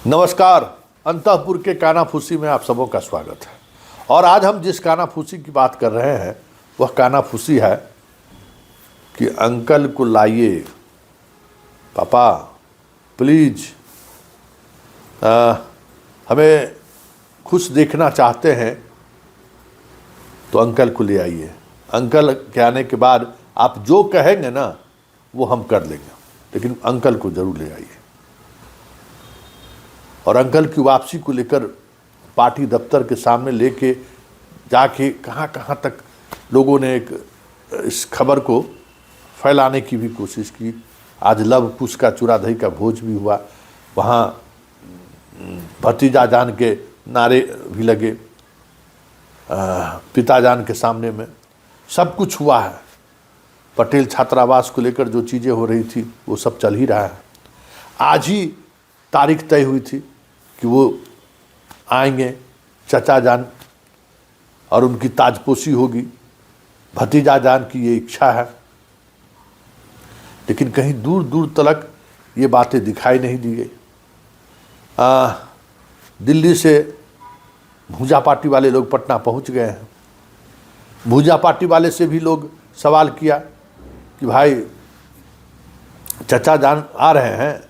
नमस्कार। अंतःपुर के कानाफूसी में आप सबों का स्वागत है। और आज हम जिस कानाफूसी की बात कर रहे हैं वह कानाफूसी है कि अंकल को लाइए, पापा प्लीज, हमें खुश देखना चाहते हैं तो अंकल को ले आइए। अंकल के आने के बाद आप जो कहेंगे ना वो हम कर लेंगे, लेकिन अंकल को जरूर ले आइए। और अंकल की वापसी को लेकर पार्टी दफ्तर के सामने लेके जाके कहाँ कहाँ तक लोगों ने इस खबर को फैलाने की भी कोशिश की। आज लव कुश का चूरा दही का भोज भी हुआ, वहाँ भतीजा जान के नारे भी लगे, पिता जान के सामने में सब कुछ हुआ है। पटेल छात्रावास को लेकर जो चीज़ें हो रही थी वो सब चल ही रहा है। आज ही तारीख तय हुई थी कि वो आएंगे चचा जान और उनकी ताजपोशी होगी। भतीजा जान की ये इच्छा है, लेकिन कहीं दूर दूर तक ये बातें दिखाई नहीं दी गई। दिल्ली से भूजा पार्टी वाले लोग पटना पहुंच गए हैं। भूजा पार्टी वाले से भी लोग सवाल किया कि भाई चचा जान आ रहे हैं,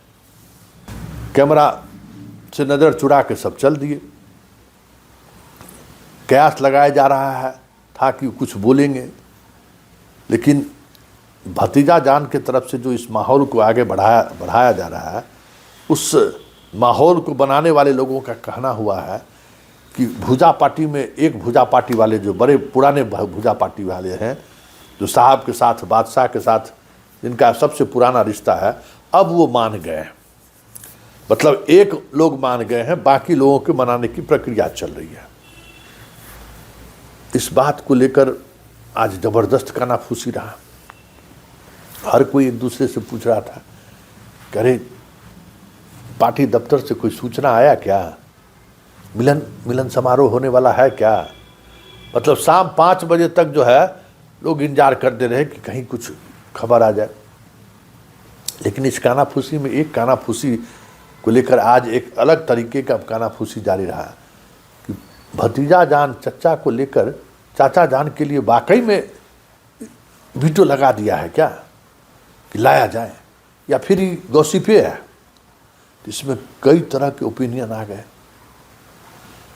कैमरा से नज़र चुरा के सब चल दिए। कयास लगाया जा रहा है था कि कुछ बोलेंगे, लेकिन भतीजा जान के तरफ से जो इस माहौल को आगे बढ़ाया जा रहा है, उस माहौल को बनाने वाले लोगों का कहना हुआ है कि भुजा पार्टी में एक भुजा पार्टी वाले जो बड़े पुराने भुजा पार्टी वाले हैं, जो साहब के साथ बादशाह के साथ जिनका सबसे पुराना रिश्ता है, अब वो मान गए हैं। मतलब एक लोग मान गए हैं, बाकी लोगों के मनाने की प्रक्रिया चल रही है। इस बात को लेकर आज जबरदस्त कानाफूसी रहा। हर कोई एक दूसरे से पूछ रहा था, अरे पार्टी दफ्तर से कोई सूचना आया क्या, मिलन समारोह होने वाला है क्या। मतलब शाम 5 बजे तक जो है लोग इंतजार करते रहे कि कहीं कुछ खबर आ जाए। लेकिन इस कानाफूसी में एक कानाफूसी को लेकर आज एक अलग तरीके का कानाफूसी जारी रहा कि भतीजा जान चचा को लेकर चाचा जान के लिए वाकई में वीटो लगा दिया है क्या कि लाया जाए, या फिर ही गॉसिपे है। इसमें कई तरह के ओपिनियन आ गए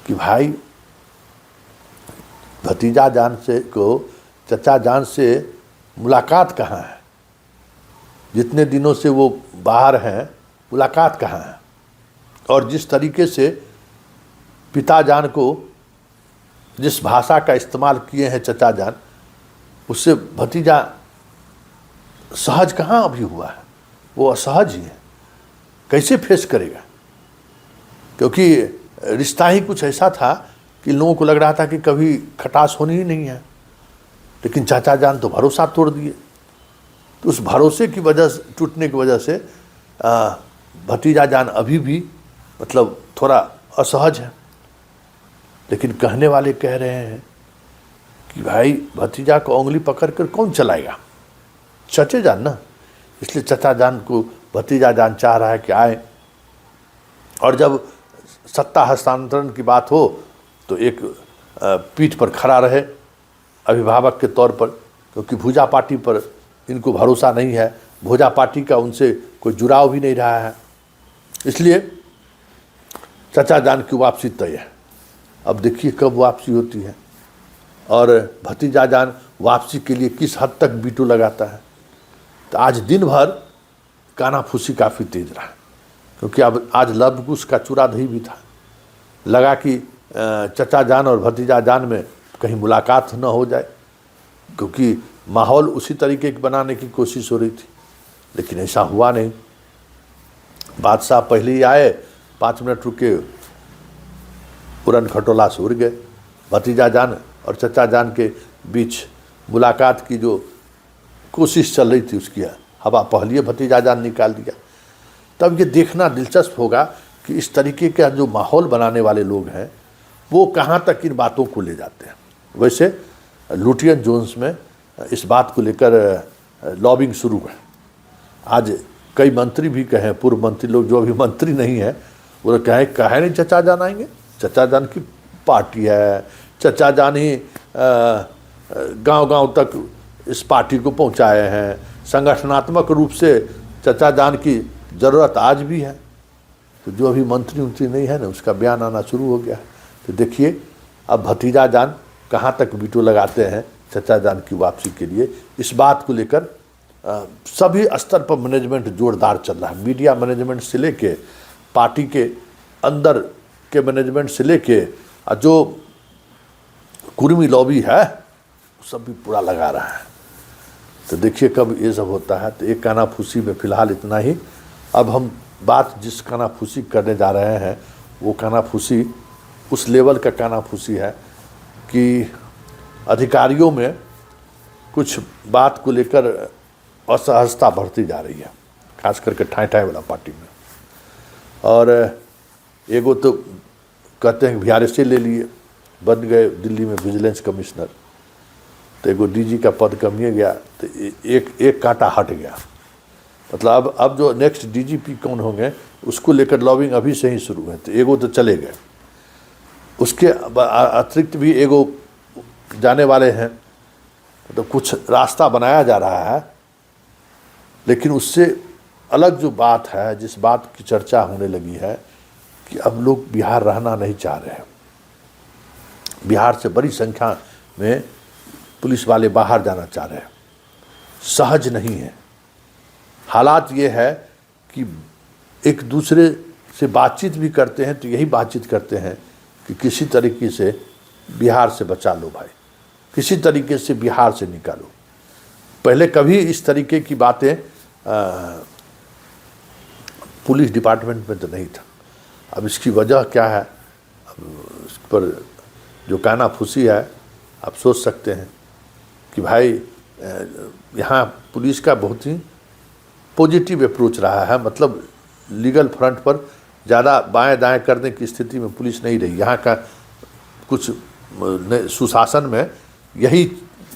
कि भाई भतीजा जान से को चचा जान से मुलाकात कहाँ है, जितने दिनों से वो बाहर हैं मुलाकात कहाँ है। और जिस तरीके से पिता जान को जिस भाषा का इस्तेमाल किए हैं चचा जान, उससे भतीजा सहज कहाँ अभी हुआ है, वो असहज ही है। कैसे फेस करेगा, क्योंकि रिश्ता ही कुछ ऐसा था कि लोगों को लग रहा था कि कभी खटास होनी ही नहीं है। लेकिन चाचा जान तो भरोसा तोड़ दिए। तो उस भरोसे की वजह से, टूटने की वजह से भतीजा जान अभी भी मतलब थोड़ा असहज है। लेकिन कहने वाले कह रहे हैं कि भाई भतीजा को उंगली पकड़ कर कौन चलाएगा, चचे जान ना। इसलिए चचा जान को भतीजा जान चाह रहा है कि आए, और जब सत्ता हस्तांतरण की बात हो तो एक पीठ पर खड़ा रहे अभिभावक के तौर पर, क्योंकि भुजा पार्टी पर इनको भरोसा नहीं है, भुजा पार्टी का उनसे कोई जुड़ाव भी नहीं रहा है। इसलिए चचा जान की वापसी तय है। अब देखिए कब वापसी होती है और भतीजा जान वापसी के लिए किस हद तक वीटो लगाता है। तो आज दिन भर कानाफूसी काफ़ी तेज रहा, क्योंकि अब आज लव कुश का चूरा दही भी था। लगा कि चचा जान और भतीजा जान में कहीं मुलाकात न हो जाए, क्योंकि माहौल उसी तरीके के बनाने की कोशिश हो रही थी। लेकिन ऐसा हुआ नहीं। बादशाह पहले ही आए, 5 मिनट रुके, उड़न खटोला से उड़ गए। भतीजा जान और चचा जान के बीच मुलाकात की जो कोशिश चल रही थी उसकी हवा पहले भतीजा जान निकाल दिया। तब ये देखना दिलचस्प होगा कि इस तरीके का जो माहौल बनाने वाले लोग हैं वो कहाँ तक इन बातों को ले जाते हैं। वैसे लुटियन जोन्स में इस बात को लेकर लॉबिंग शुरू है। आज कई मंत्री भी कहें, पूर्व मंत्री लोग जो अभी मंत्री नहीं हैं, वो कहे नहीं चचा जान आएंगे। चचा जान की पार्टी है, चचा जान ही गांव-गांव तक इस पार्टी को पहुंचाए हैं। संगठनात्मक रूप से चचा जान की ज़रूरत आज भी है। तो जो अभी मंत्री नहीं है ना, उसका बयान आना शुरू हो गया है। तो देखिए अब भतीजा जान कहाँ तक वीटो लगाते हैं चचा जान की वापसी के लिए। इस बात को लेकर सभी स्तर पर मैनेजमेंट जोरदार चल रहा है। मीडिया मैनेजमेंट से लेके पार्टी के अंदर के मैनेजमेंट से लेके जो कुर्मी लॉबी है सब भी पूरा लगा रहा है। तो देखिए कब ये सब होता है। तो एक कानाफूसी में फ़िलहाल इतना ही। अब हम बात जिस कानाफूसी करने जा रहे हैं वो कानाफूसी उस लेवल का कानाफूसी है कि अधिकारियों में कुछ बात को लेकर असहजता बढ़ती जा रही है, खास करके ठाई वाला पार्टी में। और एगो तो कहते हैं VRS ले लिए, बन गए दिल्ली में विजिलेंस कमिश्नर। तो एगो DG का पद कमिए गया तो एक कांटा हट गया। मतलब अब जो नेक्स्ट DGP कौन होंगे उसको लेकर लॉबिंग अभी से ही शुरू है। तो एगो तो चले गए, उसके अतिरिक्त भी एगो जाने वाले हैं। तो कुछ रास्ता बनाया जा रहा है। लेकिन उससे अलग जो बात है, जिस बात की चर्चा होने लगी है कि अब लोग बिहार रहना नहीं चाह रहे हैं। बिहार से बड़ी संख्या में पुलिस वाले बाहर जाना चाह रहे हैं। सहज नहीं है। हालात ये है कि एक दूसरे से बातचीत भी करते हैं तो यही बातचीत करते हैं कि किसी तरीके से बिहार से बचा लो भाई, किसी तरीके से बिहार से निकालो। पहले कभी इस तरीके की बातें पुलिस डिपार्टमेंट में तो नहीं था। अब इसकी वजह क्या है, अब इस पर जो कानाफूसी है आप सोच सकते हैं कि भाई यहाँ पुलिस का बहुत ही पॉजिटिव अप्रोच रहा है। मतलब लीगल फ्रंट पर ज़्यादा बाएं दाएं करने की स्थिति में पुलिस नहीं रही। यहाँ का कुछ सुशासन में यही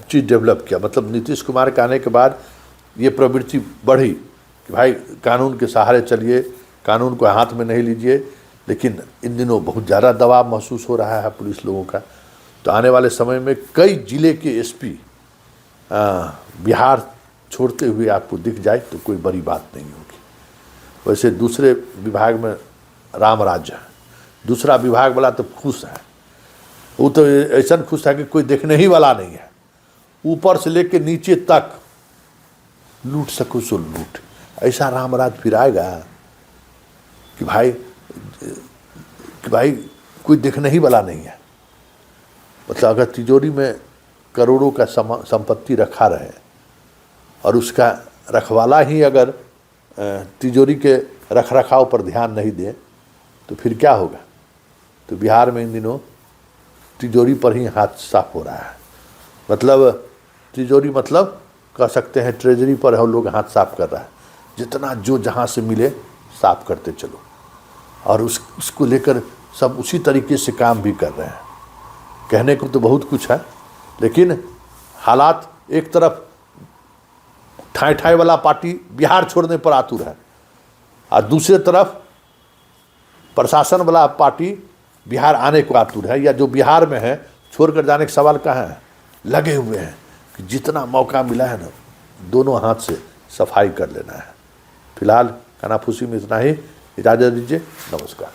चीज़ डेवलप किया। मतलब नीतीश कुमार के आने के बाद ये प्रवृत्ति बढ़ी कि भाई कानून के सहारे चलिए, कानून को हाथ में नहीं लीजिए। लेकिन इन दिनों बहुत ज़्यादा दबाव महसूस हो रहा है पुलिस लोगों का। तो आने वाले समय में कई जिले के SP बिहार छोड़ते हुए आपको दिख जाए तो कोई बड़ी बात नहीं होगी। वैसे दूसरे विभाग में राम राज्य है, दूसरा विभाग वाला तो खुश है। वो तो ऐसा खुश है कि कोई देखने ही वाला नहीं है। ऊपर से लेके नीचे तक लूट सको सो लूट। ऐसा राम राज फिर आएगा कि भाई कोई देखने ही वाला नहीं है। मतलब अगर तिजोरी में करोड़ों का संपत्ति रखा रहे और उसका रखवाला ही अगर तिजोरी के रखरखाव पर ध्यान नहीं दे तो फिर क्या होगा। तो बिहार में इन दिनों तिजोरी पर ही हाथ साफ हो रहा है। मतलब तिजोरी मतलब कह सकते हैं ट्रेजरी पर हम लोग हाथ साफ कर रहा है। जितना जो जहाँ से मिले साफ करते चलो। और उसको लेकर सब उसी तरीके से काम भी कर रहे हैं। कहने को तो बहुत कुछ है, लेकिन हालात एक तरफ ठाई वाला पार्टी बिहार छोड़ने पर आतुर है और दूसरे तरफ प्रशासन वाला पार्टी बिहार आने को आतुर है। या जो बिहार में है छोड़कर जाने का सवाल कहाँ है, लगे हुए हैं कि जितना मौका मिला है ना दोनों हाथ से सफाई कर लेना है। फिलहाल कानाफूसी में इतना ही। इजाज़त दीजिए, नमस्कार।